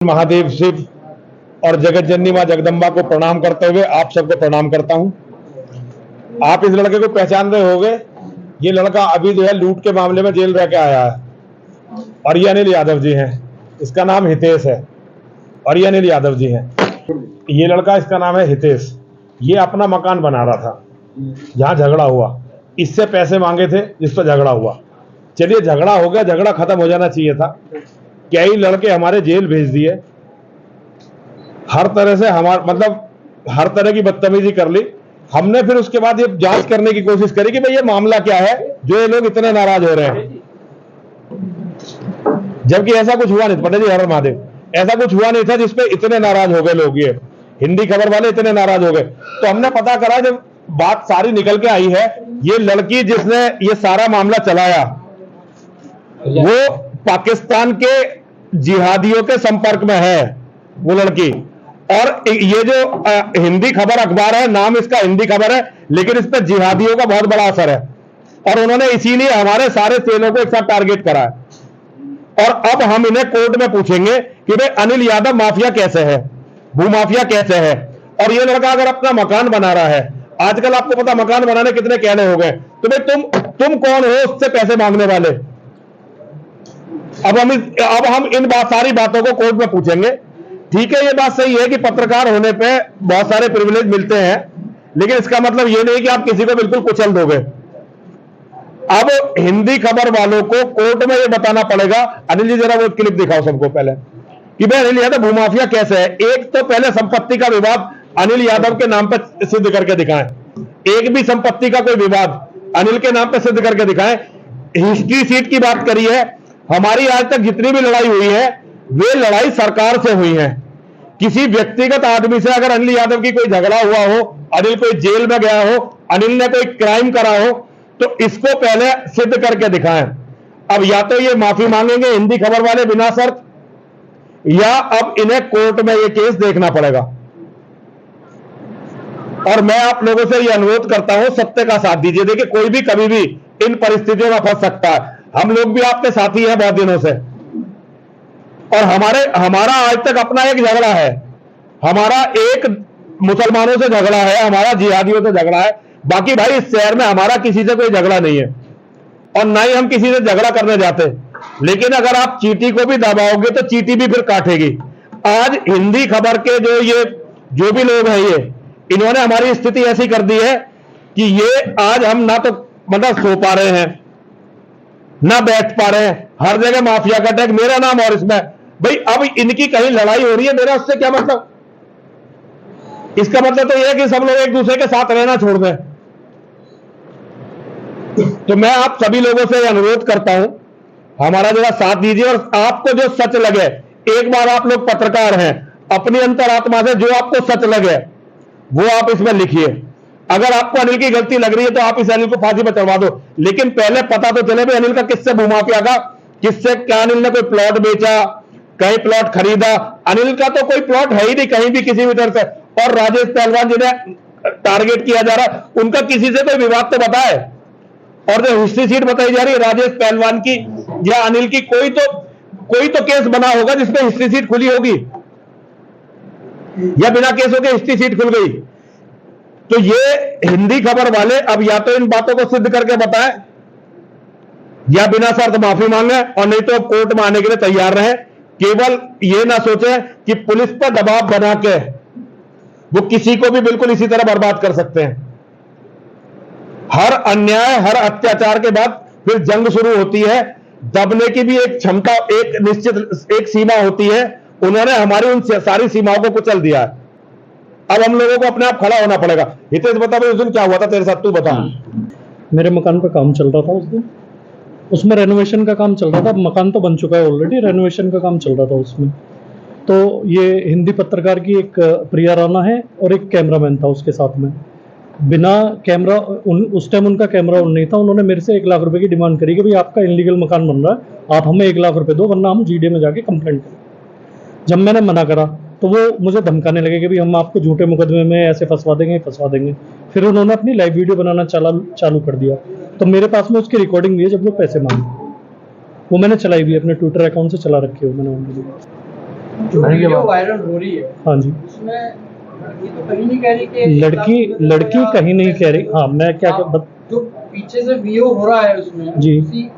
महादेव शिव और जगत जननी मां जगदम्बा को प्रणाम करते हुए आप सबको प्रणाम करता हूं। आप इस लड़के को पहचान रहे होंगे। ये लड़का अभी जो है लूट के मामले में जेल रह के आया है और ये अनिल यादव जी हैं। इसका नाम हितेश है और ये अनिल यादव जी हैं। ये लड़का, इसका नाम है हितेश। ये अपना मकान बना रहा था जहां झगड़ा हुआ। इससे पैसे मांगे थे जिस पर झगड़ा हुआ। चलिए, झगड़ा हो गया, झगड़ा खत्म हो जाना चाहिए था। कई लड़के हमारे जेल भेज दिए, हर तरह से हर तरह की बदतमीजी कर ली। हमने फिर उसके बाद ये जांच करने की कोशिश करी कि भाई ये मामला क्या है जो ये लोग इतने नाराज हो रहे हैं, जबकि ऐसा कुछ हुआ नहीं। पंडित जी हर महादेव, ऐसा कुछ हुआ नहीं था जिसपे इतने नाराज हो गए लोग। ये हिंदी खबर वाले इतने नाराज हो गए। तो हमने पता करा, जब बात सारी निकल के आई है, ये लड़की जिसने ये सारा मामला चलाया वो पाकिस्तान के जिहादियों के संपर्क में है, वो लड़की। और ये जो हिंदी खबर अखबार है, नाम इसका हिंदी खबर है, लेकिन इस पर जिहादियों का बहुत बड़ा असर है और उन्होंने इसीलिए हमारे सारे चैनलों को एक साथ टारगेट करा है। और अब हम इन्हें कोर्ट में पूछेंगे कि भाई अनिल यादव माफिया कैसे है, भूमाफिया कैसे है। और ये लड़का अगर अपना मकान बना रहा है, आजकल आपको पता मकान बनाने कितने कहने हो गए, तो भाई तुम कौन हो उससे पैसे मांगने वाले। अब हम इन सारी बातों को कोर्ट में पूछेंगे। ठीक है, ये बात सही है कि पत्रकार होने पे बहुत सारे प्रिविलेज मिलते हैं, लेकिन इसका मतलब ये नहीं कि आप किसी को बिल्कुल कुचल दोगे। अब हिंदी खबर वालों को कोर्ट में ये बताना पड़ेगा। अनिल जी जरा वो क्लिप दिखाओ सबको पहले कि भाई अनिल यादव भूमाफिया कैसे है। एक तो पहले संपत्ति का विवाद अनिल यादव के नाम पर सिद्ध करके दिखाएं। एक भी संपत्ति का कोई विवाद अनिल के नाम पर सिद्ध करके दिखाएं। हिस्ट्री सीट की बात करी है। हमारी आज तक जितनी भी लड़ाई हुई है वे लड़ाई सरकार से हुई है। किसी व्यक्तिगत आदमी से अगर अनिल यादव की कोई झगड़ा हुआ हो, अनिल कोई जेल में गया हो, अनिल ने कोई क्राइम करा हो, तो इसको पहले सिद्ध करके दिखाएं। अब या तो ये माफी मांगेंगे हिंदी खबर वाले बिना शर्त, या अब इन्हें कोर्ट में ये केस देखना पड़ेगा। और मैं आप लोगों से ये अनुरोध करता हूं, सत्य का साथ दीजिए। देखिए, कोई भी कभी भी इन परिस्थितियों में फंस सकता है। हम लोग भी आपके साथी हैं बहुत दिनों से, और हमारा आज तक अपना एक झगड़ा है। हमारा एक मुसलमानों से झगड़ा है, हमारा जिहादियों से झगड़ा है। बाकी भाई इस शहर में हमारा किसी से कोई झगड़ा नहीं है और ना ही हम किसी से झगड़ा करने जाते। लेकिन अगर आप चींटी को भी दबाओगे तो चींटी भी फिर काटेगी। आज हिंदी खबर के जो भी लोग हैं, ये इन्होंने हमारी स्थिति ऐसी कर दी है कि ये आज हम ना तो सो पा रहे हैं, ना बैठ पा रहे हैं। हर जगह माफिया का टैग, मेरा नाम और इसमें। भाई अब इनकी कहीं लड़ाई हो रही है, मेरा उससे क्या मतलब। इसका मतलब तो यह है कि सब लोग एक दूसरे के साथ रहना छोड़ दें। तो मैं आप सभी लोगों से अनुरोध करता हूं, हमारा जरा साथ दीजिए। और आपको जो सच लगे, एक बार आप लोग पत्रकार हैं, अपनी अंतरात्मा से जो आपको सच लगे वो आप इसमें लिखिए। अगर आपको अनिल की गलती लग रही है तो आप इस अनिल को फांसी पर चढ़वा दो, लेकिन पहले पता तो चले भाई अनिल का किससे भूमाफिया का, किससे क्या अनिल ने कोई प्लॉट बेचा, कहीं प्लॉट खरीदा। अनिल का तो कोई प्लॉट है ही नहीं कहीं भी किसी भी तरह से। और राजेश पहलवान जिन्हें टारगेट किया जा रहा, उनका किसी से कोई विवाद तो बताए। और जो हिस्ट्री सीट बताई जा रही है राजेश पहलवान की या अनिल की, कोई तो केस बना होगा जिसमें हिस्ट्री सीट खुली होगी, या बिना केसों के हिस्ट्री सीट खुल गई। तो ये हिंदी खबर वाले अब या तो इन बातों को सिद्ध करके बताएं, या बिना शर्त माफी मांगे, और नहीं तो कोर्ट में आने के लिए तैयार रहे। केवल ये ना सोचें कि पुलिस पर दबाव बना के वो किसी को भी बिल्कुल इसी तरह बर्बाद कर सकते हैं। हर अन्याय, हर अत्याचार के बाद फिर जंग शुरू होती है। दबने की भी एक क्षमता, एक निश्चित एक सीमा होती है। उन्होंने हमारी उन सारी सीमाओं को कुचल दिया है। अब हम लोगों को अपने आप खड़ा होना पड़ेगा। हितेश बता भाई, उस दिन क्या हुआ था तेरे साथ, तू बता। मेरे मकान पे काम चल रहा था उस दिन, उसमें रेनोवेशन का काम चल रहा था। मकान तो बन चुका है ऑलरेडी, रेनोवेशन का काम चल रहा था उसमें। तो ये हिंदी पत्रकार की एक प्रिया राणा है और एक कैमरामैन था उसके साथ में। बिना कैमरा, उस टाइम उनका कैमरा ऑन नहीं था। उन्होंने मेरे से 1 लाख रुपए की डिमांड करी कि भाई आपका इनलीगल मकान बन रहा है, आप हमें 1 लाख रुपए दो, वरना हम जीडीए में जाके कंप्लेंट करें। जब मैंने मना करा तो वो मुझे धमकाने लगे कि भाई हम आपको झूठे मुकदमे में ऐसे फंसवा देंगे। फिर उन्होंने अपनी लाइव वीडियो बनाना चालू कर दिया। तो मेरे पास में उसकी रिकॉर्डिंग भी है जब वो पैसे मांगे, वो मैंने चलाई भी, अपने ट्विटर अकाउंट से चला रखी है मैंने ऑलरेडी। जो वीडियो वायरल हो रही है हाँ जी, उसमें लड़की तो कहीं नहीं कह रही कि लड़की कहीं नहीं कह रही। हाँ, मैं क्या जो पीछे से वीडियो हो रहा है उसमें जी।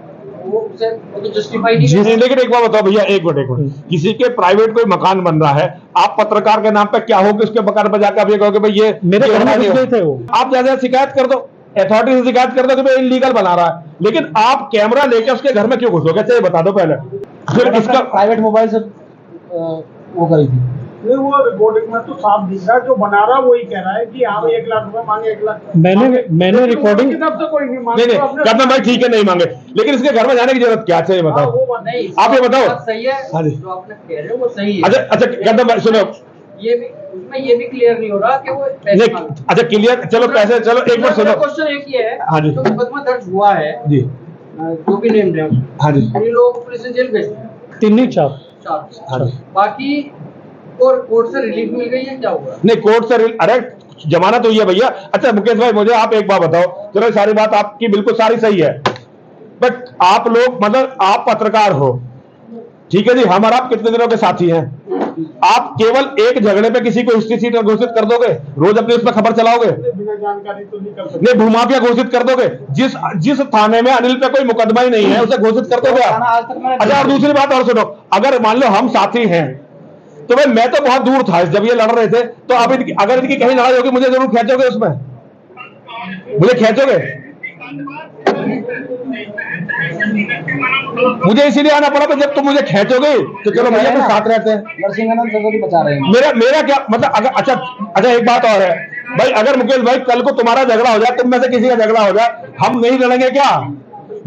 वो तो जस्टिफाई नहीं जी। कर नहीं, लेकिन एक बात बताओ भैया, एक मिनट, किसी के प्राइवेट कोई मकान बन रहा है, आप पत्रकार के नाम पे क्या हो कि उसके मकान पर जाकर आप ये कहोगे भाई ये मेरे घर में घुस गए थे वो। आप ज्यादा शिकायत कर दो, अथॉरिटी से शिकायत कर दो कि भाई इलीगल बना रहा है, लेकिन आप कैमरा लेकर उसके घर में क्यों घुसोगे? चाहिए बता दो पहले। फिर इसका प्राइवेट मोबाइल से वो करी थी। नहीं, वो रिकॉर्डिंग में तो साफ दिख रहा है, जो बना रहा वही कह रहा है कि हाँ 1 लाख रुपए मांगे, 1 लाख। मैंने रिकॉर्डिंग की तरफ से कोई नहीं मांगे। नहीं नहीं करना भाई, ठीक है, नहीं मांगे, लेकिन इसके घर में जाने की जरूरत क्या? चाहिए हाँ, बताओ, वो बात नहीं, आप ये बताओ। बात सही है, हाँ जी। जो आपने कह रहे हो वो सही है। अच्छा करना भाई सुनो, ये भी उसमें ये भी क्लियर नहीं हो रहा कि वो पैसे नहीं, मांगे। अच्छा क्लियर, चलो पैसे, चलो एक बार सुनो। क्वेश्चन एक ही है, हाँ जी। जो मुकदमा दर्ज हुआ है जी, जो भी नेम है हाँ जी, उन लोगों को पुलिस ने जेल भेज दिया 3 नहीं 4। 4। हाँ जी। बाकी और कोर्ट से रिलीफ मिल गई है, क्या हुआ? नहीं कोर्ट से अरे जमानत हुई है भैया। अच्छा मुकेश भाई, मुझे आप एक बात बताओ, चलो सारी बात आपकी बिल्कुल सारी सही है, बट आप लोग मतलब आप पत्रकार हो, ठीक है जी, हम और आप कितने दिनों के साथी हैं, आप केवल एक झगड़े पे किसी को हिस्ट्री सीट घोषित कर दोगे? रोज अपने उस पर खबर चलाओगे? बिना जानकारी तो नहीं कर सकते। नहीं, भूमाफिया घोषित कर दोगे? जिस थाने में अनिल पे कोई मुकदमा ही नहीं है उसे घोषित कर दोगे आप? आज तक मैंने अच्छा, और दूसरी बात और सुनो, अगर मान लो हम साथी हैं, तो भाई मैं तो बहुत दूर था जब ये लड़ रहे थे, तो अब अगर इनकी कहीं लड़ाई होगी मुझे जरूर खींचोगे उसमें, मुझे खींचोगे? मुझे इसीलिए आना पड़ा, तो जब तुम मुझे खींचोगे तो चलो भैया तो साथ रहते हैं। नरसिंहानंद सगोरी बचा रहे हैं। मेरा क्या मतलब, अगर अच्छा एक बात और है भाई, अगर मुकेश भाई कल को तुम्हारा झगड़ा हो जाए, तुम में से किसी का झगड़ा हो जाए, हम नहीं लड़ेंगे क्या?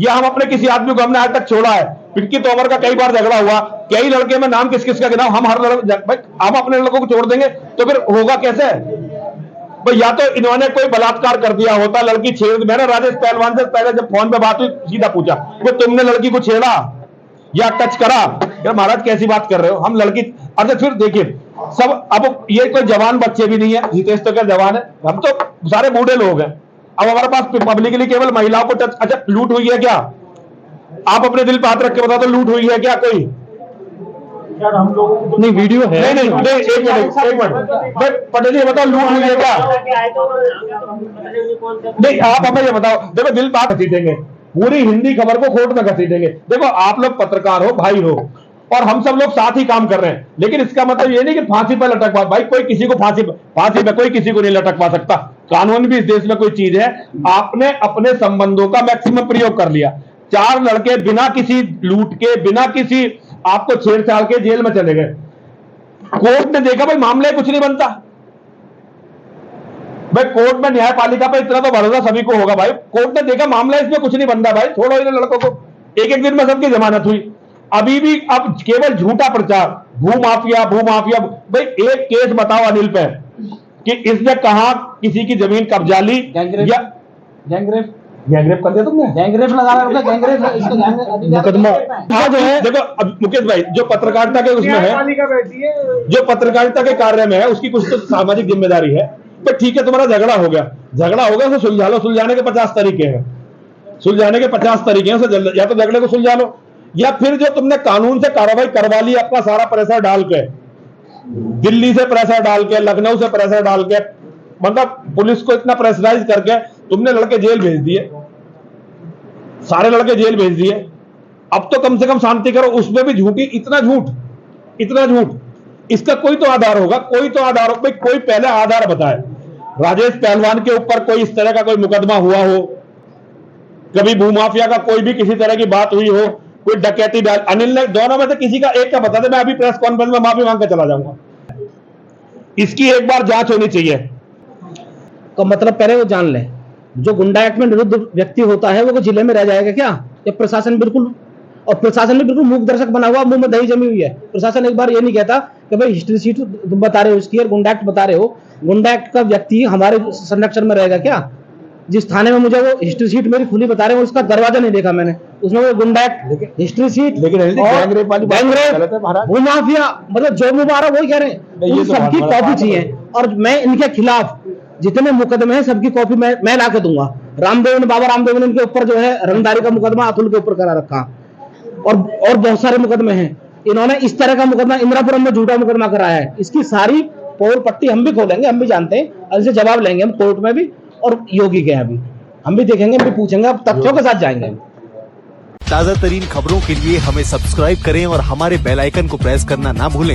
या हम अपने किसी आदमी को हमने आज तक छोड़ा है? पिंकी तोमर का कई बार झगड़ा हुआ, कई लड़के में नाम किस किस का गिनाऊं? हम हर भाई हम अपने लड़कों को छोड़ देंगे तो फिर होगा कैसे भाई? या तो इन्होंने कोई बलात्कार कर दिया होता, लड़की छेड़, मैंने राजेश पहलवान से पहले जब फोन पे बात हुई सीधा पूछा वो तुमने लड़की को छेड़ा या टच करा? यार महाराज कैसी बात कर रहे हो, हम लड़की। अच्छा फिर देखिए सब, अब ये कोई जवान बच्चे भी नहीं है, हितेश तो क्या जवान है, हम तो सारे बूढ़े लोग हैं। अब हमारे पास पब्लिकली केवल महिलाओं को टच, अच्छा लूट हुई है क्या? आप अपने दिल पे हाथ रख के बता दो, लूट हुई है क्या कोई? यार हम लोगों को नहीं वीडियो है। नहीं, एक मिनट पटेल जी बताओ, लूट हुई है क्या? नहीं आप हमें ये बताओ, देखो दिल बात घसीटेंगे, पूरी हिंदी खबर को कोर्ट में घसीटेंगे। देखो आप लोग पत्रकार हो, भाई हो, और हम सब लोग साथ ही काम कर रहे हैं, लेकिन इसका मतलब ये नहीं कि फांसी पर लटकवा, भाई कोई किसी को फांसी पे कोई किसी को नहीं लटकवा सकता। कानून भी इस देश में कोई चीज है, आपने अपने संबंधों का मैक्सिमम प्रयोग कर लिया, 4 लड़के बिना किसी लूट के, बिना किसी आपको छेड़छाड़ के जेल में चले गए। कोर्ट ने देखा भाई मामले कुछ नहीं बनता, भाई कोर्ट में न्यायपालिका पे इतना तो भरोसा सभी को होगा भाई, कोर्ट ने देखा मामला इसमें कुछ नहीं बनता भाई, छोड़ो इन लड़कों को, एक दिन में सबकी जमानत हुई। अभी भी अब केवल झूठा प्रचार, भूमाफिया भाई एक केस बताओ अनिल पे कि इसने कहा किसी की जमीन कब्जा ली या गैंगरेप कर दिया तुमने? गैंगरेप लगा रहा है, गैंगरेप इसका मुकदमा हाँ जो है, देखो अब मुकेश भाई जो पत्रकारिता के उसमें है, न्यायपालिका बैठी है। जो पत्रकारिता के कार्य में है उसकी कुछ तो सामाजिक जिम्मेदारी है। तो ठीक है, तुम्हारा झगड़ा हो गया उसे सुलझा लो, सुलझाने के 50 तरीके हैं, सुलझाने के 50 तरीके हैं, उसे या तो झगड़े को सुलझा लो, या फिर जो तुमने कानून से कार्रवाई करवा ली, अपना सारा प्रेशर डाल के, दिल्ली से प्रेशर डाल के, लखनऊ से प्रेशर डाल के, मतलब पुलिस को इतना प्रेशराइज करके तुमने लड़के जेल भेज दिए, सारे लड़के जेल भेज दिए। अब तो कम से कम शांति करो, उसमें भी झूठी, इतना झूठ, इसका कोई तो आधार होगा, कोई तो आधार हो, कोई पहले आधार बताए। राजेश पहलवान के ऊपर कोई इस तरह का कोई मुकदमा हुआ हो, कभी भूमाफिया का कोई भी किसी तरह की बात हुई हो, कोई डकैती, अनिल ने, दोनों में से किसी का एक का बता दे, मैं अभी प्रेस कॉन्फ्रेंस में माफी मांग के चला जाऊंगा। इसकी एक बार जांच होनी चाहिए। का मतलब पहले वो जान ले, जो गुंडा एक्ट में निरुद्ध व्यक्ति होता है वो जिले में रह जाएगा क्या? ये प्रशासन बिल्कुल, और प्रशासन भी बिल्कुल मूक दर्शक बना हुआ, मुंह में दही जमी हुई है। प्रशासन एक बार ये नहीं कहता कि भाई हिस्ट्री शीट तुम बता रहे हो उसकी और गुंडा एक्ट बता रहे हो, गुंडा एक्ट का व्यक्ति हमारे संरक्षण में रहेगा क्या? जिस थाने में मुझे वो हिस्ट्री शीट मेरी खुली बता रहे हो उसका दरवाजा नहीं देखा मैंने, उसमें वो गुंडा एक्ट, हिस्ट्री शीट, गैंगरेप वाली बात गलत है महाराज। भूमाफिया, मतलब जो मुंह मारा वही कह रहे हैं, उन सबकी कॉपी चाहिए। और मैं इनके खिलाफ जितने मुकदमे हैं सबकी कॉपी मैं ला के दूंगा। बाबा रामदेव ने इनके ऊपर जो है रंगदारी का मुकदमा अतुल के ऊपर करा रखा, और बहुत सारे मुकदमे हैं। इन्होंने इस तरह का मुकदमा इंदिरापुरम में झूठा मुकदमा कराया है, इसकी सारी पोल पट्टी हम भी खोलेंगे, हम भी जानते हैं, और इसे जवाब लेंगे हम कोर्ट में भी और योगी के यहाँ भी हम भी देखेंगे, हम भी पूछेंगे, अब तथ्यों के साथ जाएंगे हम। ताजा तरीन खबरों के लिए हमें सब्सक्राइब करें और हमारे बेल आइकन को प्रेस करना ना भूलें।